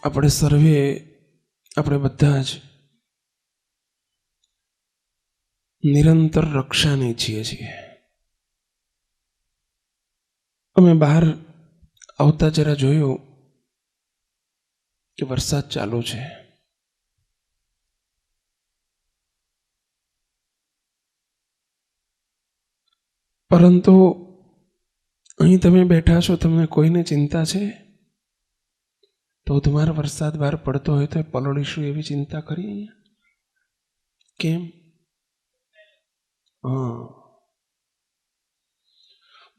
આપણે સર્વે આપણે બધા જ નિરંતર રક્ષાને ઈચ્છીએ છીએ. અમે બહાર આવતા જરા જોયું કે વરસાદ ચાલુ છે. પરંતુ અહીં તમે બેઠા છો, તમને કોઈને ચિંતા છે? ધોધમાર વરસાદ બહાર પડતો હોય તો પલળીશું એવી ચિંતા કરી અહીંયા? કેમ?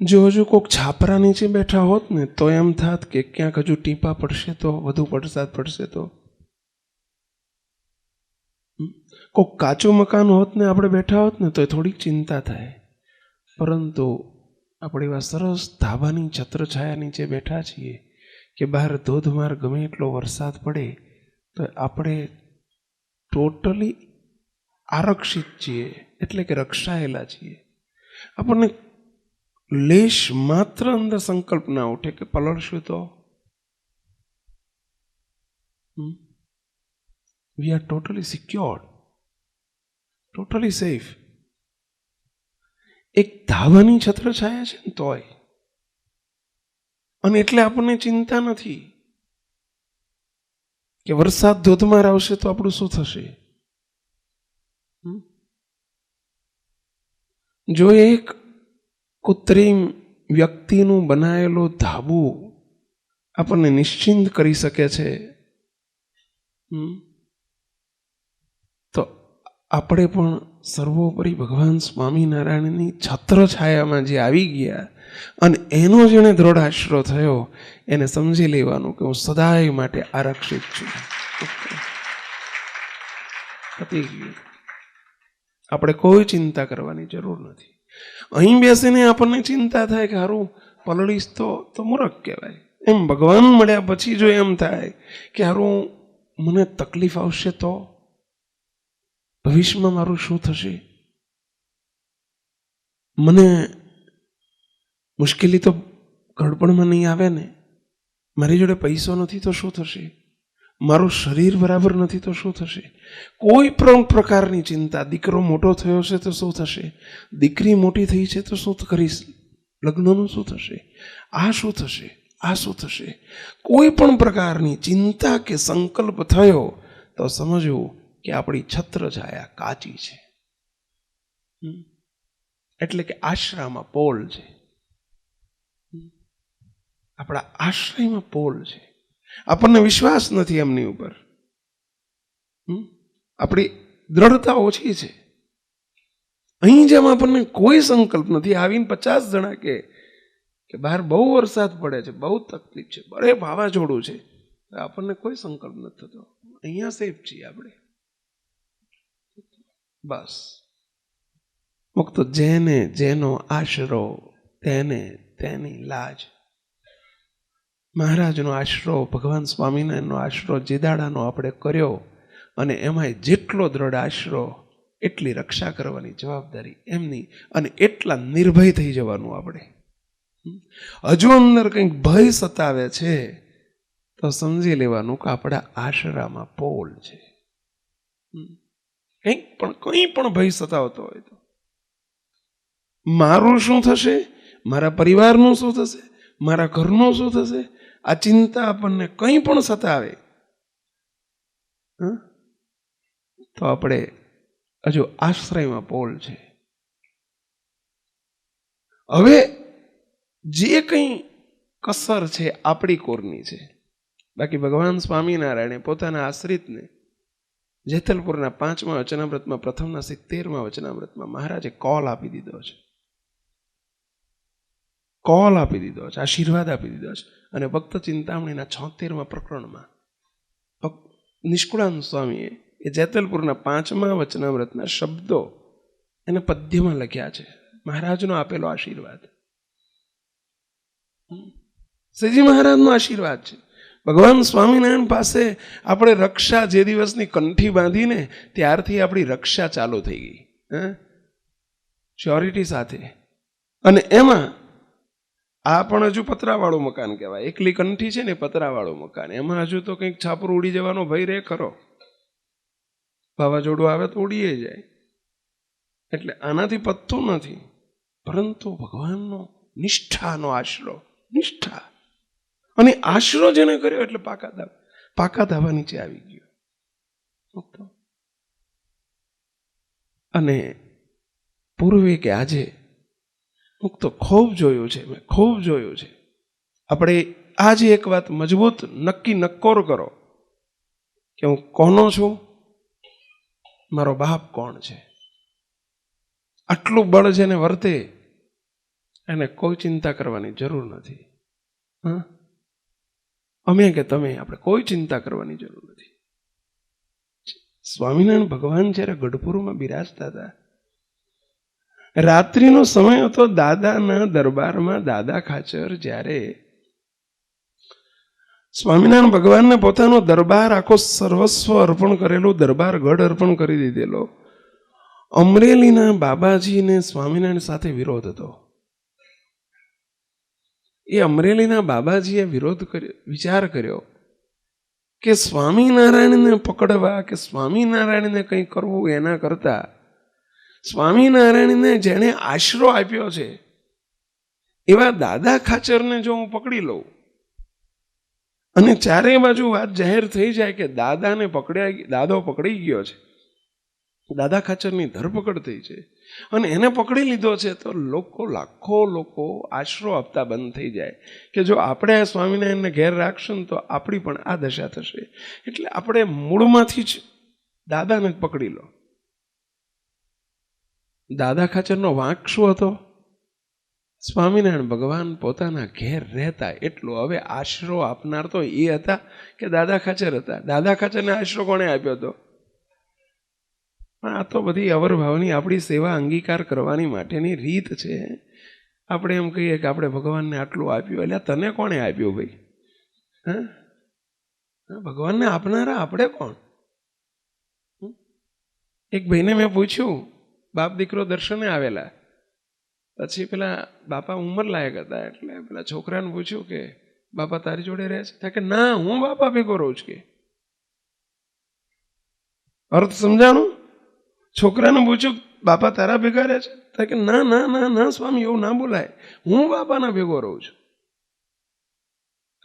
જો હજુ કોઈક છાપરા નીચે બેઠા હોત ને તો એમ થાત કે ક્યાંક હજુ ટીપા પડશે તો, વધુ વરસાદ પડશે તો. કોઈક કાચું મકાન હોત ને આપણે બેઠા હોત ને તો થોડીક ચિંતા થાય. પરંતુ આપણે એવા સરસ ધાબાની છત્રછાયા નીચે બેઠા છીએ કે બહાર ધોધમાર ગમે એટલો વરસાદ પડે તો આપણે ટોટલી આરક્ષિત છીએ, એટલે કે રક્ષાયેલા છીએ. આપણને લેશ માત્ર અંદર સંકલ્પ ના ઉઠે કે પલળશું તો. We are totally secured, totally safe. એક ધાવાની છત્રછાયા છે ને તોય, અને એટલે આપણને ચિંતા નથી કે વરસાદ ધોધમાર આવશે તો આપણું શું થશે. જો એક કૃત્રિમ વ્યક્તિનું બનાવેલું ધાબું આપણને નિશ્ચિંત કરી શકે છે તો આપણે પણ સર્વોપરી ભગવાન સ્વામિનારાયણની છત્રછાયામાં જે આવી ગયા અને એનો જેને દ્રઢ આશરો થયો એને સમજી લેવાનું કે હું સદાય માટે આરક્ષિત છું. આપણે કોઈ ચિંતા કરવાની જરૂર નથી. અહીં બેસીને આપણને ચિંતા થાય કે હારું પલળીશ તો મૂરખ કહેવાય. એમ ભગવાન મળ્યા પછી જો એમ થાય કે હારું મને તકલીફ આવશે તો, ભવિષ્યમાં મારું શું થશે, મને મુશ્કેલી તો ગડબડમાં નહીં આવે ને, મારી જોડે પૈસો નથી તો શું થશે, મારું શરીર બરાબર નથી તો શું થશે, કોઈ પણ પ્રકારની ચિંતા. દીકરો મોટો થયો છે તો શું થશે, દીકરી મોટી થઈ છે તો શું કરીશ, લગ્નનું શું થશે, આ શું થશે, આ શું થશે, કોઈ પણ પ્રકારની ચિંતા કે સંકલ્પ થયો તો સમજવું કે આપણી છત્રછાયા કાચી છે. એટલે કે આશ્રયમાં પોલ છે, આપણા આશ્રયમાં પોલ છે. આપણને વિશ્વાસ નથી એમની ઉપર, આપણી દ્રઢતા ઓછી છે. અહીં જેમ આપણને કોઈ સંકલ્પ નથી. આવીને 50 જણા કે બહાર બહુ વરસાદ પડે છે, બહુ તકલીફ છે, બરે વાવાઝોડું છે, આપણને કોઈ સંકલ્પ નથી થતો. અહીંયા સેફ છીએ આપણે. બસ મુક્ત જેને જેનો આશરો તેને તેની લાજ. મહારાજનો આશરો, ભગવાન સ્વામિનારાયણનો આશરો જે દાડાનો આપણે કર્યો અને એમાંય જેટલો દ્રઢ આશરો એટલી રક્ષા કરવાની જવાબદારી એમની, અને એટલા નિર્ભય થઈ જવાનું આપણે. હજુ અંદર કંઈક ભય સતાવે છે તો સમજી લેવાનું કે આપણા આશરામાં પોલ છે. કંઈ પણ ભય સતાવતો હોય તો મારું શું થશે, મારા પરિવારનું શું થશે, મારા ઘરનું શું થશે, આ ચિંતા આપણને કંઈ પણ સતાવે તો આપણે હજુ આશ્રયમાં પોલ છે. હવે જે કંઈ કસર છે આપણી કોરની છે. બાકી ભગવાન સ્વામિનારાયણે પોતાના આશ્રિતને જેતલપુરના 5મા વચનામૃતમાં પ્રથમના 70મા વચનામૃતમાં મહારાજે કોલ આપી દીધો છે, કોલ આપી દીધો છે, આશીર્વાદ આપી દીધો છે. અને ભક્ત ચિંતામણીના 76મા પ્રકરણમાં નિષ્કુળાનંદ સ્વામીએ એ જેતલપુરના 5મા વચનામૃતના શબ્દો એને પદ્યમાં લખ્યા છે. મહારાજનો આપેલો આશીર્વાદ, શ્રીજી મહારાજનો આશીર્વાદ છે. ભગવાન સ્વામિનારાયણ પાસે આપણે રક્ષા જે દિવસની કંઠી બાંધીને ત્યારથી આપણી રક્ષા ચાલુ થઈ ગઈ, શ્યોરિટી સાથે. અને એમાં આ પણ હજુ પતરાવાળું મકાન કહેવાય. એકલી કંઠી છે ને પતરાવાળું મકાન, એમાં હજુ તો કંઈક છાપરું ઉડી જવાનો ભય રહે ખરો. વાવાઝોડું આવે તો ઉડીએ જાય. એટલે આનાથી પતતું નથી. પરંતુ ભગવાનનો નિષ્ઠાનો આશરો, નિષ્ઠા અને આશરો જેને કર્યો એટલે પાકા ધાબા નીચે આવી ગયો. અને પૂર્વે કે આજે હું તો ખૂબ જોયું છે, મેં ખૂબ જોયું છે. આપણે આજે એક વાત મજબૂત નક્કોર કરો કે હું કોનો છું, મારો બાપ કોણ છે. આટલું બળ જેને વર્તે એને કોઈ ચિંતા કરવાની જરૂર નથી. અમે કે તમે, આપણે કોઈ ચિંતા કરવાની જરૂર નથી. સ્વામિનારાયણ ભગવાન જ્યારે ગઢપુરમાં બિરાજતા હતા, રાત્રિનો સમય હતો. દાદાના દરબારમાં દાદા ખાચર જ્યારે સ્વામિનારાયણ ભગવાનને પોતાનો દરબાર આખો સર્વસ્વ અર્પણ કરેલું, દરબાર ગઢ અર્પણ કરી દીધેલો, અમરેલીના બાબાજીને સ્વામિનારાયણ સાથે વિરોધ હતો. એ અમરેલીના બાબાજીએ વિચાર કર્યો કે સ્વામિનારાયણને પકડવા કે સ્વામિનારાયણને કંઈ કરવું એના કરતા સ્વામિનારાયણને જેણે આશરો આપ્યો છે એવા દાદા ખાચરને જો હું પકડી લઉં અને ચારે બાજુ વાત જાહેર થઈ જાય કે દાદો પકડી ગયો છે, દાદા ખાચરની ધરપકડ થઈ છે અને એને પકડી લીધો છે, તો લાખો લોકો આશરો આપતા બંધ થઈ જાય કે જો આપણે આ સ્વામિનારાયણને ઘેર રાખશું તો આપણી પણ આ દશા થશે. એટલે આપણે મૂળમાંથી જ દાદાને પકડી લો. દાદા ખાચરનો વાંક શું હતો? સ્વામિનારાયણ ભગવાન પોતાના ઘેર રહેતા એટલું. હવે આશરો આપનાર તો એ હતા કે દાદા ખાચર હતા. દાદા ખાચરને આશરો કોણે આપ્યો હતો? પણ આ તો બધી અવરભાવની આપણી સેવા અંગીકાર કરવાની માટેની રીત છે. આપણે એમ કહીએ કે આપણે ભગવાનને આટલું આપ્યું, એટલે તને કોણે આપ્યું ભાઈ? ભગવાનને આપનારા આપણે કોણ? એક ભાઈને મેં પૂછ્યું, બાપ દીકરો દર્શને આવેલા, પછી પેલા બાપા ઉંમર લાયક હતા, એટલે પેલા છોકરાને પૂછ્યું કે બાપા તારી જોડે રહે છે? કે ના, હું બાપા ભેગો રહું છું. કે અર્થ સમજાણું? છોકરાને પૂછ્યું બાપા તારા ભેગા રહે છે? કે ના ના ના ના સ્વામી, એવું ના બોલાય, હું બાપાના ભેગો રહું છું.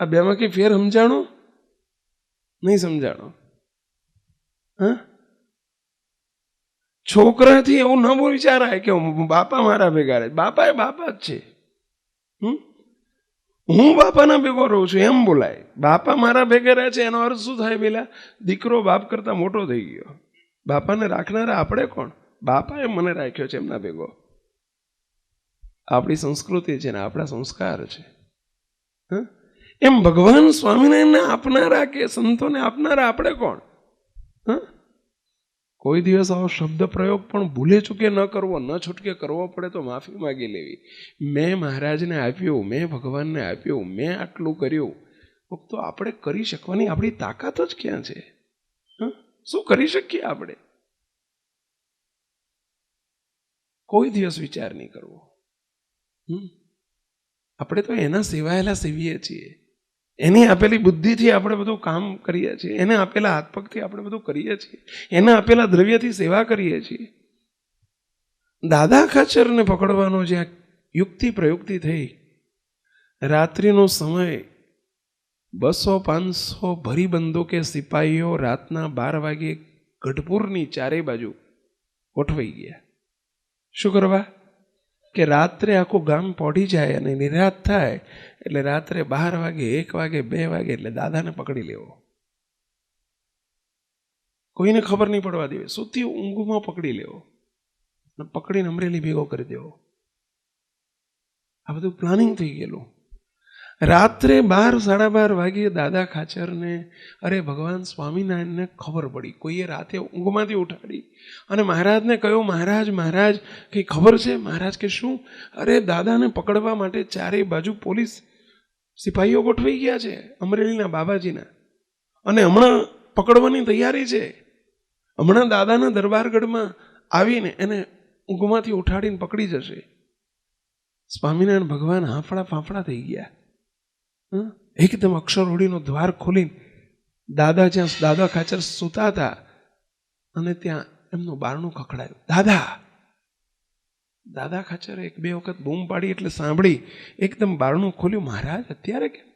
આ બેમાં કઈ ફેર સમજાણો? નહીં સમજાણો. છોકરાથી એવું ન વિચારાય કે બાપા મારા ભેગા રહે. બાપા એ બાપા જ છે. હું બાપાના ભેગો રહું છું એમ બોલાય. બાપા મારા ભેગા રહે છે એનો અર્થ શું થાય? પેલા દીકરો બાપ કરતા મોટો થઈ ગયો. બાપાને રાખનારા આપણે કોણ? બાપાએ મને રાખ્યો છે એમના ભેગો. આપણી સંસ્કૃતિ છે ને આપણા સંસ્કાર છે. એમ ભગવાન સ્વામિનારાયણને આપનારા કે સંતોને આપનારા આપણે કોણ? કોઈ દિવસ આવો શબ્દ પ્રયોગ પણ ભૂલે ચૂકે ન કરવો, ન છૂટકે કરવો પડે તો માફી માગી લેવી. મેં મહારાજને આપ્યું, મેં ભગવાનને આપ્યું, મેં આટલું કર્યું, તો આપણે કરી શકવાની આપણી તાકાત જ ક્યાં છે? શું કરી શકીએ આપણે? કોઈ દિવસ વિચાર નહીં કરવો. આપણે તો એના સેવાયેલા સેવીએ છીએ. એની આપેલી બુદ્ધિથી આપણે બધું કામ કરીએ છીએ, એને આપેલા હાથ પગથી આપણે બધું કરીએ છીએ, એના આપેલા દ્રવ્યથી સેવા કરીએ છીએ. દાદા ખાચરને પકડવાનો જ્યાં યુક્તિ પ્રયુક્તિ થઈ, રાત્રિનો સમય, 200-500 ભરી બંદૂકે સિપાહીઓ રાતના 12 વાગે ગઢપુરની ચારે બાજુ ગોઠવાઈ ગયા. શું કરવા? કે રાત્રે આખું ગામ પોઢી જાય અને નિરાત થાય એટલે રાત્રે 12 વાગે, 1 વાગે, 2 વાગે એટલે દાદાને પકડી લેવો. કોઈને ખબર નહીં પડવા દેવી. સૂતી ઊંઘમાં પકડી લેવો, પકડીને અમરેલી ભેગો કરી દેવો. આ બધું પ્લાનિંગ થઈ ગયેલું. રાત્રે 12-12:30 વાગે દાદા ખાચરને, અરે ભગવાન સ્વામિનારાયણને ખબર પડી. કોઈએ રાતે ઊંઘમાંથી ઉઠાડી અને મહારાજને કહ્યું, મહારાજ મહારાજ કંઈ ખબર છે? મહારાજ કે શું? અરે દાદાને પકડવા માટે ચારે બાજુ પોલીસ સિપાહીઓ ગોઠવાઈ ગયા છે અમરેલીના બાબાજીના, અને હમણાં પકડવાની તૈયારી છે. હમણાં દાદાના દરબારગઢમાં આવીને એને ઊંઘમાંથી ઉઠાડીને પકડી જશે. સ્વામિનારાયણ ભગવાન હાંફળા ફાંફળા થઈ ગયા. એકદમ અક્ષરહોડીનો દ્વાર ખોલીને જ્યાં દાદા ખાચર સૂતા હતા અને ત્યાં એમનું બારણું ખખડાયું. દાદા ખાચરે 1-2 વખત બૂમ પાડી એટલે સાંભળી, એકદમ બારણું ખોલ્યું. મહારાજ અત્યારે કેમ?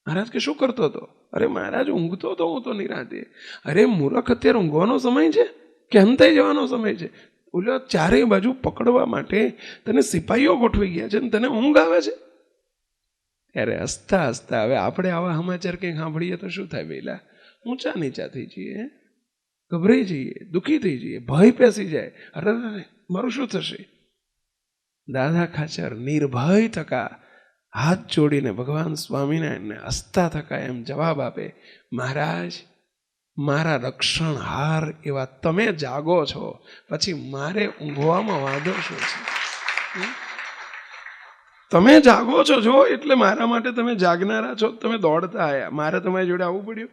મહારાજ કે શું કરતો હતો? અરે મહારાજ ઊંઘતો હતો હું તો નિરાંતે. અરે મૂરખ, અત્યારે ઊંઘવાનો સમય છે કે અંતાઈ જવાનો સમય છે? ઓલો ચારેય બાજુ પકડવા માટે તને સિપાહીઓ ગોઠવી ગયા છે ને તને ઊંઘ આવે છે? ત્યારે હસતા હસતા, હવે આપણે આવા સમાચાર કંઈક સાંભળીએ તો શું થાય? વહેલા ઊંચા નીચા થઈ જઈએ, ગભરાઈ જઈએ, દુઃખી થઈ જઈએ, ભય પેસી જાય. અરે મારું શું થશે? દાદા ખાચર નિર્ભય થકા હાથ જોડીને ભગવાન સ્વામિનારાયણને હસતા થકા એમ જવાબ આપે, મહારાજ, મારા રક્ષણ હાર એવા તમે જાગો છો, પછી મારે ઊંઘવામાં વાંધો શું છે? તમે જાગો છો જો એટલે મારા માટે તમે જાગનારા છો, તમે દોડતા આવ્યા, મારે તમારી જોડે આવવું પડ્યું.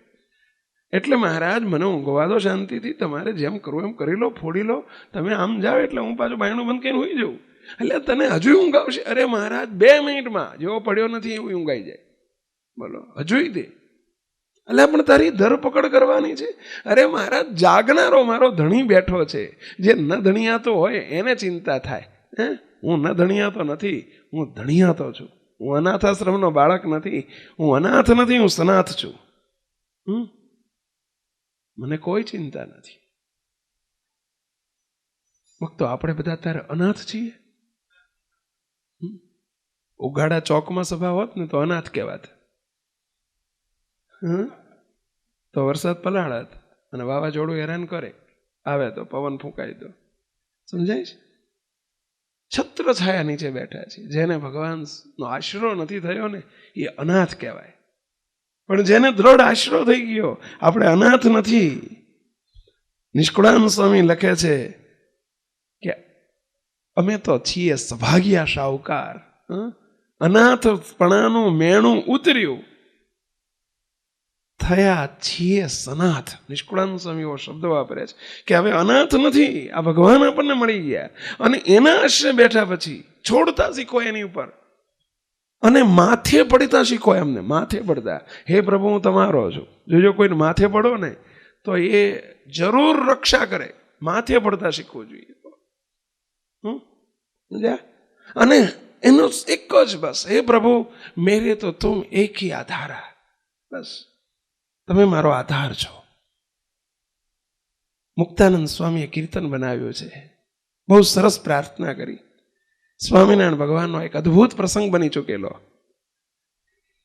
એટલે મહારાજ મને ઊંઘવા દો શાંતિથી, તમારે જેમ કરવું એમ કરી લો, ફોડી લો, તમે આમ જાઓ એટલે હું પાછું બાયણું બંધ કરીને હોઈ જવું. એટલે તને હજુ ઊંઘ આવશે? અરે મહારાજ 2 મિનિટમાં જેવો પડ્યો નથી એવું ઊંઘાઈ જાય. બોલો હજુ દે. એટલે પણ તારી ધરપકડ કરવાની છે. અરે મહારાજ, જાગનારો મારો ધણી બેઠો છે, જે ન ધણિયાતો હોય એને ચિંતા થાય. હું ન ધણિયાતો નથી, હું ધણિયાતો છું. હું અનાથાશ્રમનો બાળક નથી, હું અનાથ નથી, હું સનાથ છું. મને કોઈ ચિંતા નથી. ભક્તો, આપણે બધા ત્યારે અનાથ છીએ. ઉગાડા ચોકમાં સભા હોત ને તો અનાથ કહેવાત, તો વરસાદ પલાળત અને વાવાઝોડું હેરાન કરે, આવે તો પવન ફૂંકાય તો. સમજાય છે? છત્ર છાયા નીચે બેઠા છે. જેને ભગવાનનો આશરો નથી થયો ને એ અનાથ કહેવાય. પણ જેને દ્રઢ આશરો થઈ ગયો, આપણે અનાથ નથી. નિષ્કુળાનંદ સ્વામી લખે છે કે અમે તો છીએ સભાગ્યા શાહુકાર, અનાથપણાનું મેણું ઉતર્યું, થયા છીએ સનાથ. નિષ્કુળાનંદ સ્વામી એવો શબ્દ વાપરે છે કે હવે અનાથ નથી, આ ભગવાન આપણને મળી ગયા. અને એના આશ્રય બેઠા પછી છોડતા શીખો એની ઉપર, અને માથે પડતા શીખો એમને. માથે પડતા, હે પ્રભુ હું તમારો છું. જોજો કોઈને માથે પડો ને તો એ જરૂર રક્ષા કરે. માથે પડતા શીખવું જોઈએ. અને એનો એક જ બસ, હે પ્રભુ મેરે તો તુમ એક હી આધારા, બસ તમે મારો આધાર છો. મુક્તાનંદ સ્વામીએ કીર્તન બનાવ્યું છે, બહુ સરસ પ્રાર્થના કરી. સ્વામિનારાયણ ભગવાનનો એક અદ્ભુત પ્રસંગ બની ચૂકેલો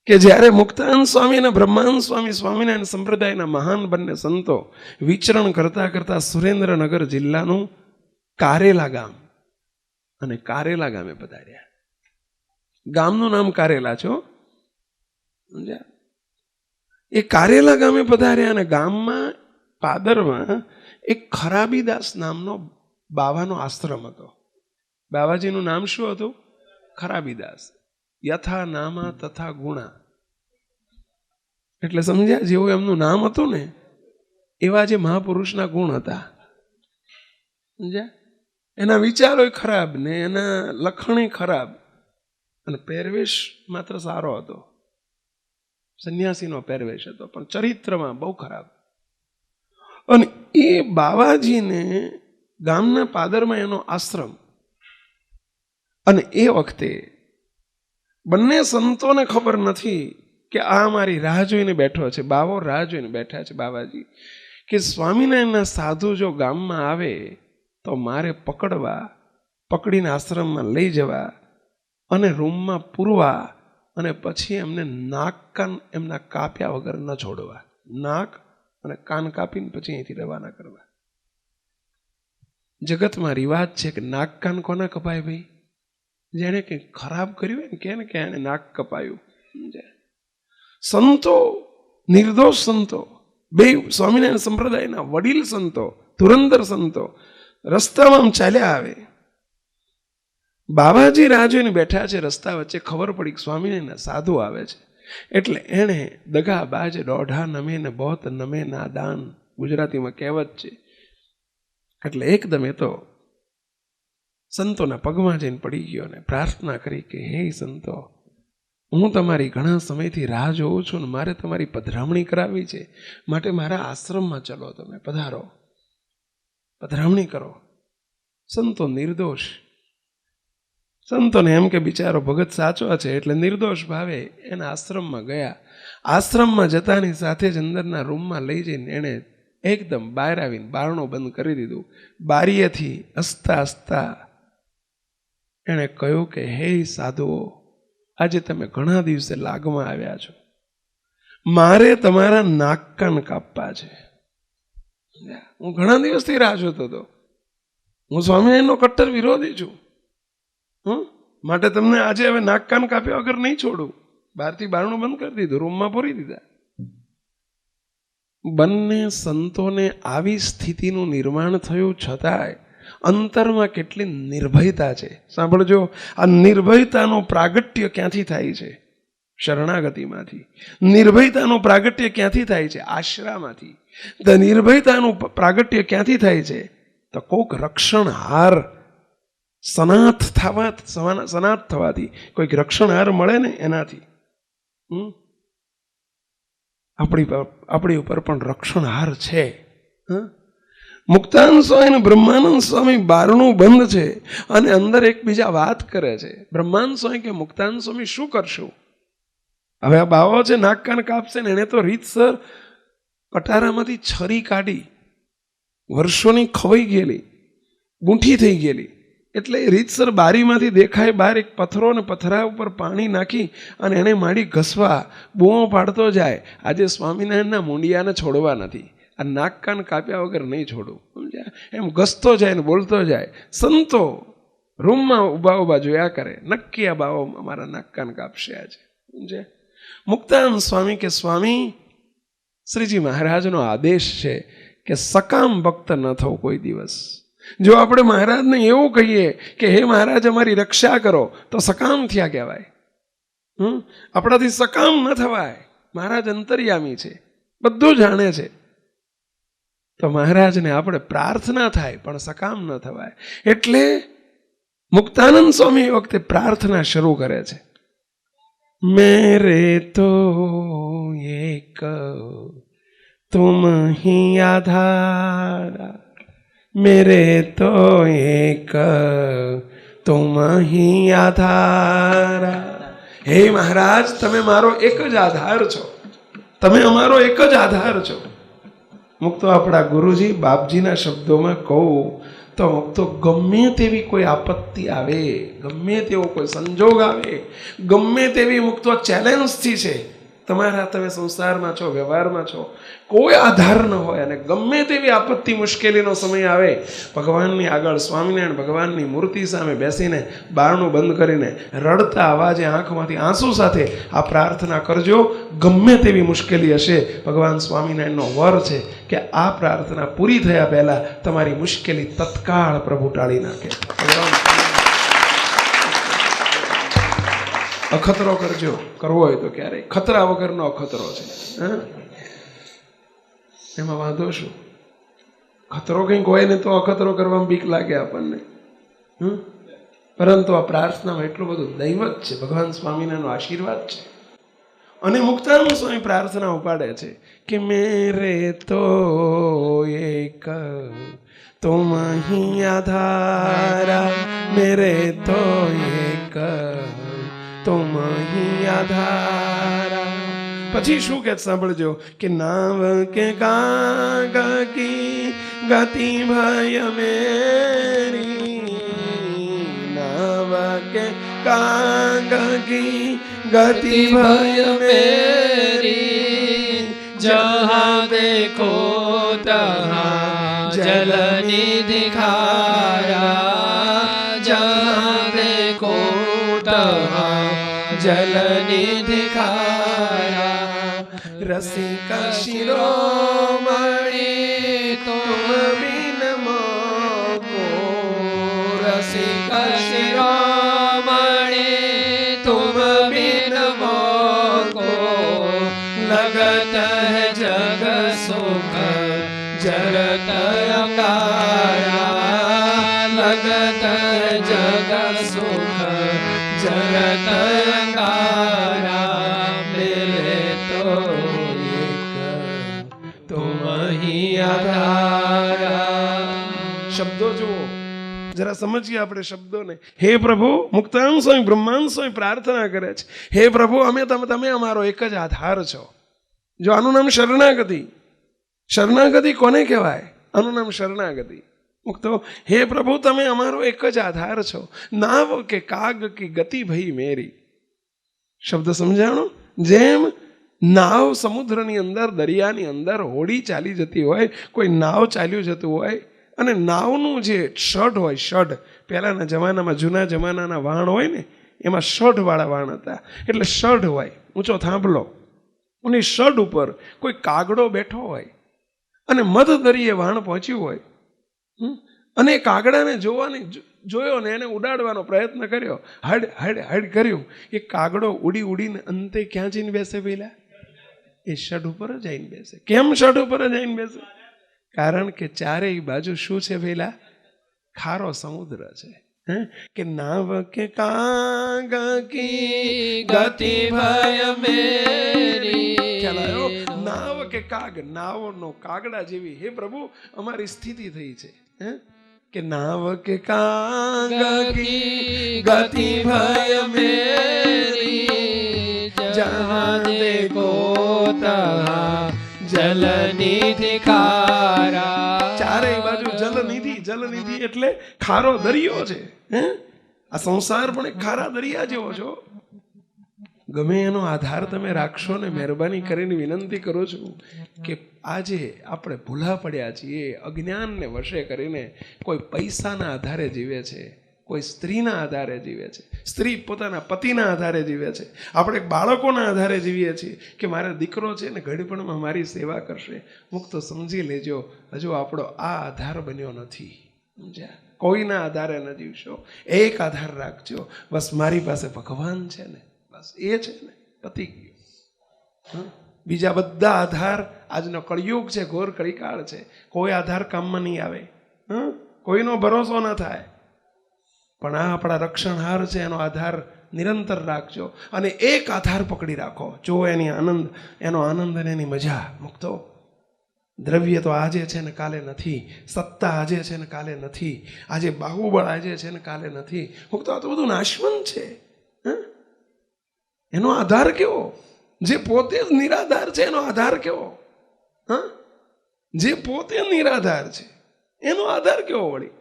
કે જ્યારે મુક્તાનંદ સ્વામી અને બ્રહ્માનંદ સ્વામી, સ્વામિનારાયણ સંપ્રદાયના મહાન બંને સંતો વિચરણ કરતા કરતા સુરેન્દ્રનગર જિલ્લાનું કારેલા ગામ, અને કારેલા ગામે પધાર્યા. ગામનું નામ કારેલા છો. એ કારેલા ગામે પધાર્યા અને ગામમાં પાદરમાં એક ખરાબીદાસ નામનો બાવાનો આશ્રમ હતો. બાવાજીનું નામ શું હતું? ખરાબીદાસ. યથા નામા તથા ગુણા, એટલે સમજ્યા, જેવું એમનું નામ હતું ને એવા જે મહાપુરુષના ગુણ હતા. સમજ્યા? એના વિચારો ખરાબ ને એના લખણ ખરાબ, અને પહેરવેશ માત્ર સારો હતો, સંન્યાસીનો પહેરવેશ હતો, પણ ચરિત્રમાં બહુ ખરાબ. અને એ બાવાજીને ગામના પાદરમાં એનો આશ્રમ, અને એ વખતે બંને સંતોને ખબર નથી કે આ મારી રાહ જોઈને બેઠો છે. બાવો રાહ જોઈને બેઠા છે બાવાજી, કે સ્વામિનારાયણના સાધુ જો ગામમાં આવે તો મારે પકડીને આશ્રમમાં લઈ જવા અને રૂમમાં પૂરવા, અને પછી એમને નાક કાન એમના કાપ્યા વગર ન છોડવા. નાક અને કાન કાપીને પછી અહીંથી રવાના કરવા. જગતમાં રિવાજ છે કે નાક કાન કોના કપાય ભાઈ? જેને કંઈક ખરાબ કર્યું હોય ને કે એને નાક કપાયું. સંતો, નિર્દોષ સંતો, બે સ્વામિનારાયણ સંપ્રદાયના વડીલ સંતો, ધુરંધર સંતો રસ્તામાં ચાલ્યા આવે. બાબાજી રાહ જોઈને બેઠા છે રસ્તા વચ્ચે. ખબર પડી કે સ્વામિનારાયણના સાધુ આવે છે. એટલે એણે દગા બાજ દોઢા નમે ને બહોત નમે નાદાન, ગુજરાતીમાં કહેવત છે. એટલે એકદમ એ તો સંતોના પગમાં જઈને પડી ગયો ને પ્રાર્થના કરી કે હે સંતો, હું તમારી ઘણા સમયથી રાહ જોઉં છું ને મારે તમારી પધરામણી કરાવવી છે, માટે મારા આશ્રમમાં ચલો, તમે પધારો, પધરામણી કરો. સંતો નિર્દોષ, સંતોને એમ કે બિચારો ભગત સાચો છે એટલે નિર્દોષ ભાવે એના આશ્રમમાં ગયા. આશ્રમમાં જતાની સાથે જ અંદરના રૂમમાં લઈ જઈને એણે એકદમ બહાર આવીને બારણું બંધ કરી દીધું. બારીએથી હસતા હસતા એણે કહ્યું કે હે સાધુઓ, આજે તમે ઘણા દિવસે લાગમાં આવ્યા છો, મારે તમારા નાક કાન કાપવા છે. હું ઘણા દિવસથી રાહ જોતો હતો, હું સ્વામિનારાયણનો કટ્ટર વિરોધી છું, માટે તમને આજે હવે નાક કાન કાપ્યા વગર નહીં છોડું. બહારથી બારણું બંધ કરી દીધું, રૂમમાં પૂરી દીધા. બંને સંતોને આવી સ્થિતિનું નિર્માણ થયું છતાંય અંતરમાં કેટલી નિર્ભયતા છે. સાંભળજો, આ નિર્ભયતાનું પ્રાગટ્ય ક્યાંથી થાય છે? શરણાગતિમાંથી. નિર્ભયતાનું પ્રાગટ્ય ક્યાંથી થાય છે? આશરામાંથી. નિર્ભયતાનું પ્રાગટ્ય ક્યાંથી થાય છે? તો કોક રક્ષણહાર સનાથ થવાથી, કોઈક રક્ષણહાર મળે ને એનાથી. આપણી ઉપર પણ રક્ષણહાર છે. મુક્તાનંદ સ્વામી અને બ્રહ્માનંદ સ્વામી બારણું બંધ છે અને અંદર એકબીજા વાત કરે છે. બ્રહ્માનંદ સ્વામી કે મુક્તાનંદ સ્વામી શું કરશું? હવે આ બાવો છે નાક કાન કાપશે ને એને તો રીતસર કટારામાંથી છરી કાઢી, વર્ષોની ખવાઈ ગયેલી, ગૂંઠી થઈ ગયેલી, એટલે રીતસર બારીમાંથી દેખાય બહાર એક પથ્થરો ને પથરા ઉપર પાણી નાખી અને એને માડી ઘસવા બૂમો પાડતો જાય. આજે સ્વામિનારાયણના મુંડિયાને છોડવા નથી, આ નાક કાન કાપ્યા વગર નહીં છોડું, સમજ્યા? એમ ઘસતો જાય ને બોલતો જાય. સંતો રૂમમાં ઊભા ઊભા જોયા કરે, નક્કી આ બાવો અમારા નાક કાન કાપશે આજે, સમજ્યા? મુક્તાનંદ સ્વામી કે સ્વામી, શ્રીજી મહારાજનો આદેશ છે કે સકામ ભક્ત ન થવું કોઈ દિવસ. જો આપણે મહારાજને એવું કહીએ કે હે મહારાજ અમારી રક્ષા કરો, તો સકામ થયા કહેવાય. આપણાથી સકામ ન થવાય. મહારાજ અંતર્યામી છે, બધું જાણે છે. તો મહારાજને આપણે પ્રાર્થના થાય પણ સકામ ન થવાય. એટલે મુક્તાનંદ સ્વામી એ વખતે પ્રાર્થના શરૂ કરે છે. મેરે તો એક તુમ હી આધારા, મેરે તો એક તુમ હી આધારા. હે મહારાજ, તમે મારો એક જ આધાર છો, તમે અમારો એક જ આધાર છો. મુક્તો આપણા ગુરુજી બાપજીના શબ્દોમાં કહું તો મુક્તો ગમે તેવી કોઈ આપત્તિ આવે, ગમે તેવો કોઈ સંજોગ આવે, ગમે તેવી મુક્તો ચેલેન્જથી છે, તમારા તમે સંસારમાં છો, વ્યવહારમાં છો, કોઈ આધાર ન હોય અને ગમે તેવી આપત્તિ મુશ્કેલીનો સમય આવે, ભગવાનની આગળ સ્વામિનારાયણ ભગવાનની મૂર્તિ સામે બેસીને બારણું બંધ કરીને રડતા અવાજે આંખમાંથી આંસુ સાથે આ પ્રાર્થના કરજો. ગમે તેવી મુશ્કેલી હશે, ભગવાન સ્વામિનારાયણનો વર છે કે આ પ્રાર્થના પૂરી થયા પહેલા તમારી મુશ્કેલી તત્કાળ પ્રભુ ટાળી નાખે. અખતરો કરજો, કરવો હોય તો ક્યારેય. ખતરા વગરનો અખતરો છે, એમાં વાંધો શું? ખતરો કંઈક હોય ને તો અખતરો કરવામાં બીક લાગે આપણને. પરંતુ આ પ્રાર્થનામાં એટલું બધું દૈવત છે, ભગવાન સ્વામિનારાયણનો આશીર્વાદ છે. અને મુક્તાનંદ સ્વામી પ્રાર્થના ઉપાડે છે કે મેરે તો એક તુમ હી આધારા, મેરે તો એક તુમ હી આધારા. પછી શું કે સાંભળજો કે નાવ કે કાગ કી ગતિ ભય મેરી, નાવ કે કાગ કી गति भय मेरी, जहाँ देखो तहाँ जल निधि खारा, जहाँ देखो तहाँ जल निधि खारा. रसिक शिरोमणि तुम बिन मोको, रसिक शिरोमणि तुम बिन मोको, लगत है जग सुख जरत अंगारा, लगत है અહીં આધારા. શબ્દો જુઓ, જરા સમજીએ આપણે શબ્દોને. હે પ્રભુ, મુક્તાંગ સ્વામી બ્રહ્માંડ સ્વામી પ્રાર્થના કરે છે, હે પ્રભુ અમે તમે અમારો એક જ આધાર છો. જો આનું નામ શરણાગતિ. શરણાગતિ કોને કહેવાય? આનું નામ શરણાગતિ. મુક્તો, હે પ્રભુ તમે અમારો એક જ આધાર છો. નાવ કે કાગ કે ગતિ ભઈ મેરી. શબ્દ સમજાણો? જેમ નાવ સમુદ્રની અંદર, દરિયાની અંદર હોડી ચાલી જતી હોય, કોઈ નાવ ચાલ્યું જતું હોય, અને નાવનું જે શઢ હોય, શઢ પહેલાના જમાનામાં, જૂના જમાનાના વાણ હોય ને, એમાં શઢવાળા વાણ હતા. એટલે શઢ હોય, ઊંચો થાંભલો, અને શઢ ઉપર કોઈ કાગડો બેઠો હોય, અને મધ દરિયે વાણ પહોંચ્યું હોય, અને એ કાગડાને જોયો ને એને ઉડાડવાનો પ્રયત્ન કર્યો, હડ હડ હડ કર્યું. એ કાગડો ઉડી ઉડીને અંતે ક્યાં જઈને બેસે? પહેલા એ શઢ ઉપર જ આવીને બેસે. કેમ શઢ ઉપર જ આવીને બેસે? કારણ કે ચારેય બાજુ શું છે? પહેલા ખારો સમુદ્ર છે. કે નાવ કે કાગ કી ગતિ ભય મેરી. ખ્યાલ આવ્યો? નાવ કે કાગ, નાવનો કાગડા જેવી હે પ્રભુ અમારી સ્થિતિ થઈ છે. કે નાવ કે કાગ કી ગતિ ભય મેરી. જહાં દેખો તહાં જલનિધિ ખારા. ચારેય બાજુ જલનિધિ. જલનિધિ એટલે ખારો દરિયો છે. આ સંસાર પણ એક ખારા દરિયા જેવો છો. ગમે એનો આધાર તમે રાખશો ને, મહેરબાની કરીને વિનંતી કરું છું કે આજે આપણે ભૂલા પડ્યા છીએ, અજ્ઞાનને વશે કરીને કોઈ પૈસાના આધારે જીવે છે, કોઈ સ્ત્રીના આધારે જીવે છે, સ્ત્રી પોતાના પતિના આધારે જીવે છે, આપણે બાળકોના આધારે જીવીએ છીએ કે મારો દીકરો છે ને ઘડીપણમાં મારી સેવા કરશે. મુક્ત સમજી લેજો, હજુ આપણો આ આધાર બન્યો નથી. સમજ્યા? કોઈના આધારે ન જીવશો, એક આધાર રાખજો, બસ મારી પાસે ભગવાન છે ને, બસ એ છે ને, પતી ગયું. બીજા બધા આધાર, આજનો કળિયુગ છે, ઘોર કળીકાળ છે, કોઈ આધાર કામમાં નહીં આવે. કોઈનો ભરોસો ન થાય. પણ આ આપણા રક્ષણહાર છે, એનો આધાર નિરંતર રાખજો, અને એક આધાર પકડી રાખો. જો એનો આનંદ અને એની મજા. મુક્તો, દ્રવ્ય તો આજે છે ને કાલે નથી, સત્તા આજે છે ને કાલે નથી, આજે બાહુબળ આજે છે ને કાલે નથી. મુક્તો, આ તો બધું નાશવંત છે. એનો આધાર કેવો? જે પોતે જ નિરાધાર છે એનો આધાર કેવો? જે પોતે નિરાધાર છે એનો આધાર કેવો વળી?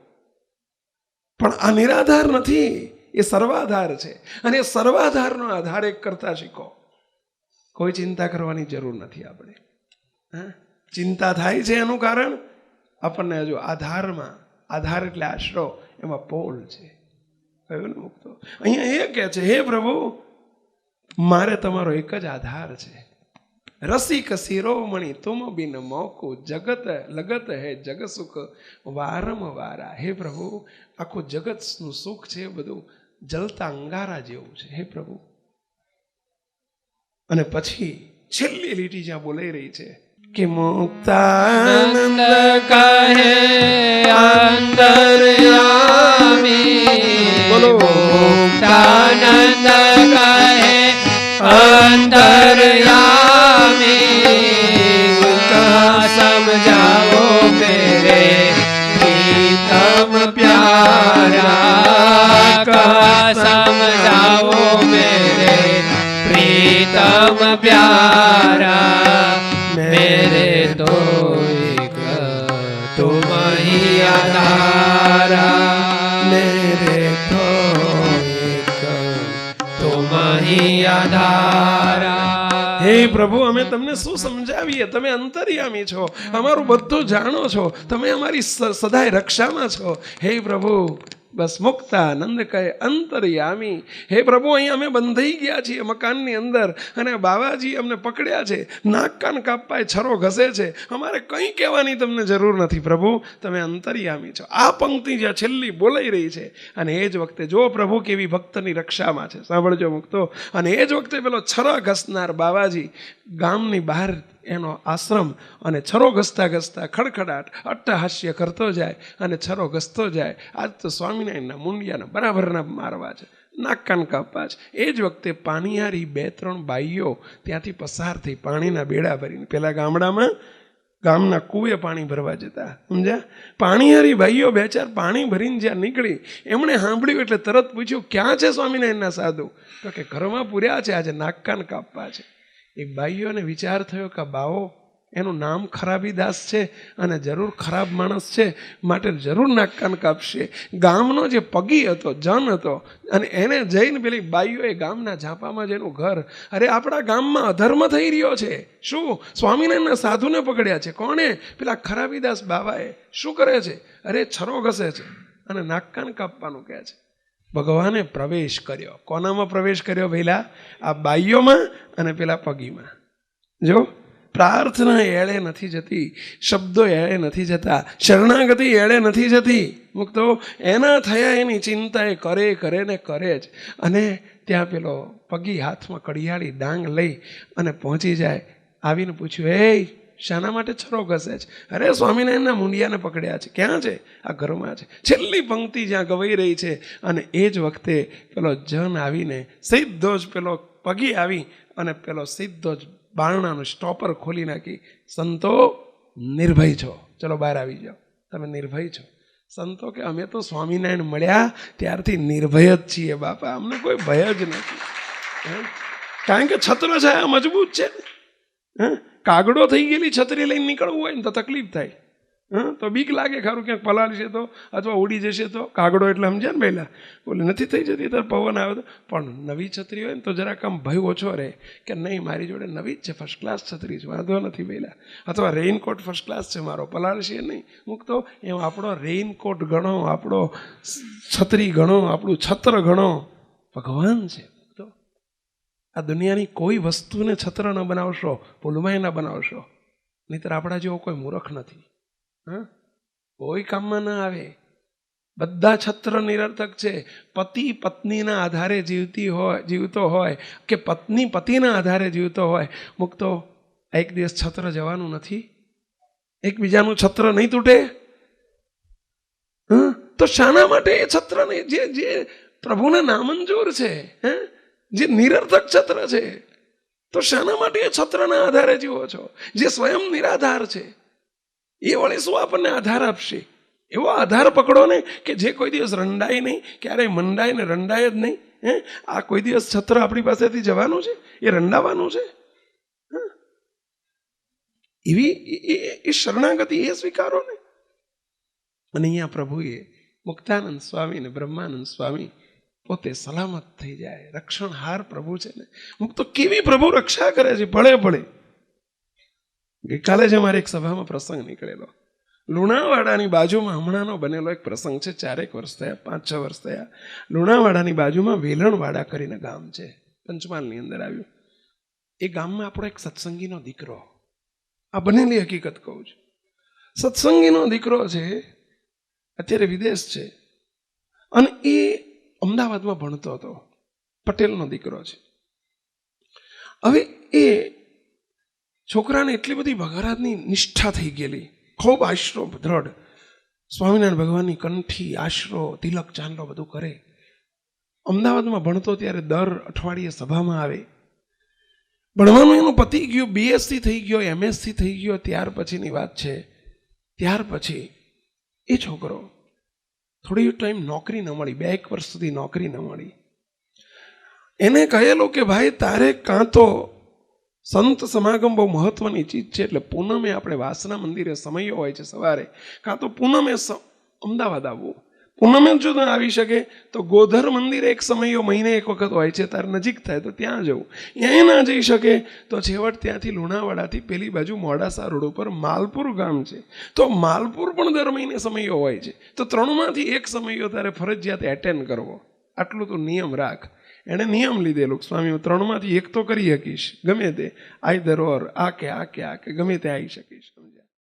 પણ આ નિરાધાર નથી, એ સર્વાધાર છે. અને એ સર્વાધારનો આધાર એક કરતા શીખો. કોઈ ચિંતા કરવાની જરૂર નથી આપણે. ચિંતા થાય છે એનું કારણ આપણને હજુ આધારમાં, આધાર એટલે આશરો, એમાં પોલ છે. કહ્યું ને મુક્તો? અહીંયા એ કહે છે, હે પ્રભુ મારે તમારો એક જ આધાર છે. રસિક શિરોમણી તુમ બિન મોકો જગત લગત હે જગ સુખ વારંવારા. હે પ્રભુ આખું જગતનું સુખ છે બધું જલતા અંગારા જેવું છે. હે પ્રભુ. અને પછી છેલ્લી લીટી જ્યાં બોલાઈ રહી છે કે મુક્તાનંદ કહે અંતર્યામી. બોલો. મુક્તાનંદ કહે અંતર્યામી. કહા સમજાવો મેરે પ્રીતમ પ્યારા. કહા સમજાવો મેરે પ્રીતમ પ્યારા. मेरे तो एक तुम ही आधारा. મેરે તો એક तुम ही आधारा. હે પ્રભુ અમે તમને શું સમજાવીએ? તમે અંતર્યામી છો, અમારું બધું જાણો છો, તમે અમારી સદાય રક્ષામાં છો. હે પ્રભુ બસ મુક્તાનંદ કહે અંતર્યામી. હે પ્રભુ અહીં અમે બંધાઈ ગયા છીએ મકાનની અંદર, અને બાવાજી અમને પકડ્યા છે, નાક કાન કાપાય, છરો ઘસે છે, અમારે કંઈ કહેવાની તમને જરૂર નથી. પ્રભુ તમે અંતર્યામી છો. આ પંક્તિ જ્યાં છેલ્લી બોલાઈ રહી છે, અને એ જ વખતે જો પ્રભુ કેવી ભક્તની રક્ષામાં છે. સાંભળજો મુક્તો. અને એ જ વખતે પેલો છરા ઘસનાર બાવાજી ગામની બહાર એનો આશ્રમ, અને છરો ઘસતા ઘસતા ખડખડાટ અટ્ટહાસ્ય કરતો જાય અને છરો ઘસતો જાય. આજ તો સ્વામિનારાયણના મુંડિયાના બરાબરના મારવા છે, નાક કાન કાપવા છે. એ જ વખતે પાણીયારી 2-3 બાઈઓ ત્યાંથી પસાર થઈ પાણીના બેડા ભરીને. પેલા ગામડામાં ગામના કૂએ પાણી ભરવા જતા, સમજ્યા? પાણીહારી ભાઈઓ બે ચાર પાણી ભરીને જ્યાં નીકળી, એમણે સાંભળ્યું એટલે તરત પૂછ્યું, ક્યાં છે સ્વામિનારાયણના સાધુ? તો કે ઘરમાં પૂર્યા છે, આજે નાકકાન કાપવા છે. એ ભાઈઓને વિચાર થયો કે બાવો એનું નામ ખરાબીદાસ છે અને જરૂર ખરાબ માણસ છે, માટે જરૂર નાકકાન કાપશે. ગામનો જે પગી હતો, જન હતો, અને એને જઈને પેલી બાઈઓએ ગામના ઝાંપામાં જેનું ઘર, અરે આપણા ગામમાં અધર્મ થઈ રહ્યો છે. શું? સ્વામિનારાયણના સાધુને પકડ્યા છે. કોણે? પેલા ખરાબીદાસ બાવાએ. શું કરે છે? અરે છરો ઘસે છે અને નાકકાન કાપવાનું કહે છે. ભગવાને પ્રવેશ કર્યો. કોનામાં પ્રવેશ કર્યો? પહેલા આ બાઈઓમાં અને પેલા પગીમાં. જો પ્રાર્થના એળે નથી જતી, શબ્દો એળે નથી જતા, શરણાગતિ એળે નથી જતી. મુક્તો એના થયા એની ચિંતા એ કરે ને કરે જ. અને ત્યાં પેલો પગી હાથમાં કડિયાળી ડાંગ લઈ અને પહોંચી જાય. આવીને પૂછ્યું, એ શાના માટે છરો ઘસે છે? અરે સ્વામિનારાયણના મુંડિયાને પકડ્યા છે. ક્યાં છે? આ ઘરમાં છે. છેલ્લી પંક્તિ જ્યાં ગવાઈ રહી છે. અને એ જ વખતે પેલો જન આવીને સીધો જ પેલો પગી આવી અને પેલો સીધો જ બારણાનું સ્ટોપર ખોલી નાખી, સંતો નિર્ભય છો, ચલો બહાર આવી જાઓ, તમે નિર્ભય છો. સંતો કે અમે તો સ્વામિનારાયણ મળ્યા ત્યારથી નિર્ભય જ છીએ બાપા, અમને કોઈ ભય જ નથી. કારણ કે છત્ર છાયા મજબૂત છે. કાગડો થઈ ગયેલી છત્રી લઈને નીકળવું હોય ને તો તકલીફ થાય. તો બીક લાગે, ખરું ક્યાંક પલાળશે તો અથવા ઉડી જશે તો. કાગડો એટલે સમજ્યા ને પહેલાં, બોલે નથી થઈ જતી ત્યારે પવન આવે તો. પણ નવી છત્રી હોય ને તો જરાક આમ ભય ઓછો રહે કે નહીં મારી જોડે નવી જ છે, ફર્સ્ટ ક્લાસ છત્રી છે, વાંધો નથી પહેલાં. અથવા રેઇનકોટ ફર્સ્ટ ક્લાસ છે મારો, પલાળશે નહીં. મૂકતો એમ આપણો રેઇનકોટ ગણો, આપણો છત્રી ગણો, આપણું છત્ર ગણો, ભગવાન છે. તો આ દુનિયાની કોઈ વસ્તુને છત્ર ન બનાવશો, ભૂલમાંય ન બનાવશો, નહીંતર આપણા જેવો કોઈ મૂર્ખ નથી. કોઈ કામમાં ના આવે. બધા છત્ર નિરર્થક છે. પતિ પત્નીના આધારે જીવતો હોય કે પત્ની પતિના આધારે જીવતો હોય, મુક્તો એક દિવસ છત્ર જવાનું નથી. એકબીજાનું છત્ર નહીં તૂટે. તો શાના માટે એ છત્ર નહીં? જે પ્રભુને નામંજૂર છે, જે નિરર્થક છત્ર છે, તો શાના માટે એ છત્રના આધારે જીવો છો? જે સ્વયં નિરાધાર છે એ વળી શું આપણને આધાર આપશે? એવો આધાર પકડો ને કે જે કોઈ દિવસ રંડાય નહીં, ક્યારેય મંડાય ને રંડાય જ નહીં. આ કોઈ દિવસ છત્ર આપણી પાસેથી જવાનું છે? એ રંડાવાનું છે? એવી એ શરણાગતિ એ સ્વીકારો ને. અને અહીંયા પ્રભુએ મુક્તાનંદ સ્વામી ને બ્રહ્માનંદ સ્વામી પોતે સલામત થઈ જાય. રક્ષણહાર પ્રભુ છે ને. મુક્તો કેવી પ્રભુ રક્ષા કરે છે, ભળે ભળે. ગઈકાલે જ અમારે એક સભામાં પ્રસંગ નીકળેલો. લુણાવાડાની બાજુમાં હમણાંનો બનેલો એક પ્રસંગ છે. 4 વર્ષ થયા, 5-6 વર્ષ થયા. લુણાવાડાની બાજુમાં વેલણવાડા કરીને ગામ છે, પંચમહાલની અંદર આવ્યું. એ ગામમાં આપણો એક સત્સંગીનો દીકરો, આ બનેલી હકીકત કહું છું, સત્સંગીનો દીકરો છે, અત્યારે વિદેશ છે, અને એ અમદાવાદમાં ભણતો હતો. પટેલનો દીકરો છે. હવે એ છોકરાને એટલી બધી ભગરાજની નિષ્ઠા થઈ ગયેલી, ખૂબ આશરો દ્રઢ, સ્વામિનારાયણ ભગવાનની કંઠી, આશરો, તિલક, ચાંદલો બધું કરે. અમદાવાદમાં ભણતો ત્યારે દર અઠવાડિયે સભામાં આવે. ભણવાનું એનું પતી ગયું, BSc થઈ ગયો, MSc થઈ ગયો, ત્યાર પછીની વાત છે. ત્યાર પછી એ છોકરો થોડી ટાઈમ નોકરી ન મળી, 2-1 વર્ષ સુધી નોકરી ન મળી. એને કહેલું કે ભાઈ તારે કાં તો સંત સમાગમ બહુ મહત્વની ચીજ છે, એટલે પૂનમે આપણે વાસના મંદિરે સમયો હોય છે સવારે, કાં તો પૂનમે અમદાવાદ આવવું. પૂનમે જો ન આવી શકે તો ગોધર મંદિરે એક સમયો મહિને 1 વખત હોય છે, તારે નજીક થાય તો ત્યાં જવું. ત્યાં ના જઈ શકે તો છેવટ ત્યાંથી લુણાવાડાથી પેલી બાજુ મોડાસા રોડ ઉપર માલપુર ગામ છે, તો માલપુર પણ દર મહિને સમયો હોય છે. તો 3માંથી 1 સમયો તારે ફરજિયાત એટેન્ડ કરવો. આટલું તો નિયમ રાખ. એણે નિયમ લીધેલું, સ્વામી હું 3માંથી 1 તો કરી શકીશ, ગમે તે આઈધર ઓર, આ કે ગમે તે આવી શકીશ.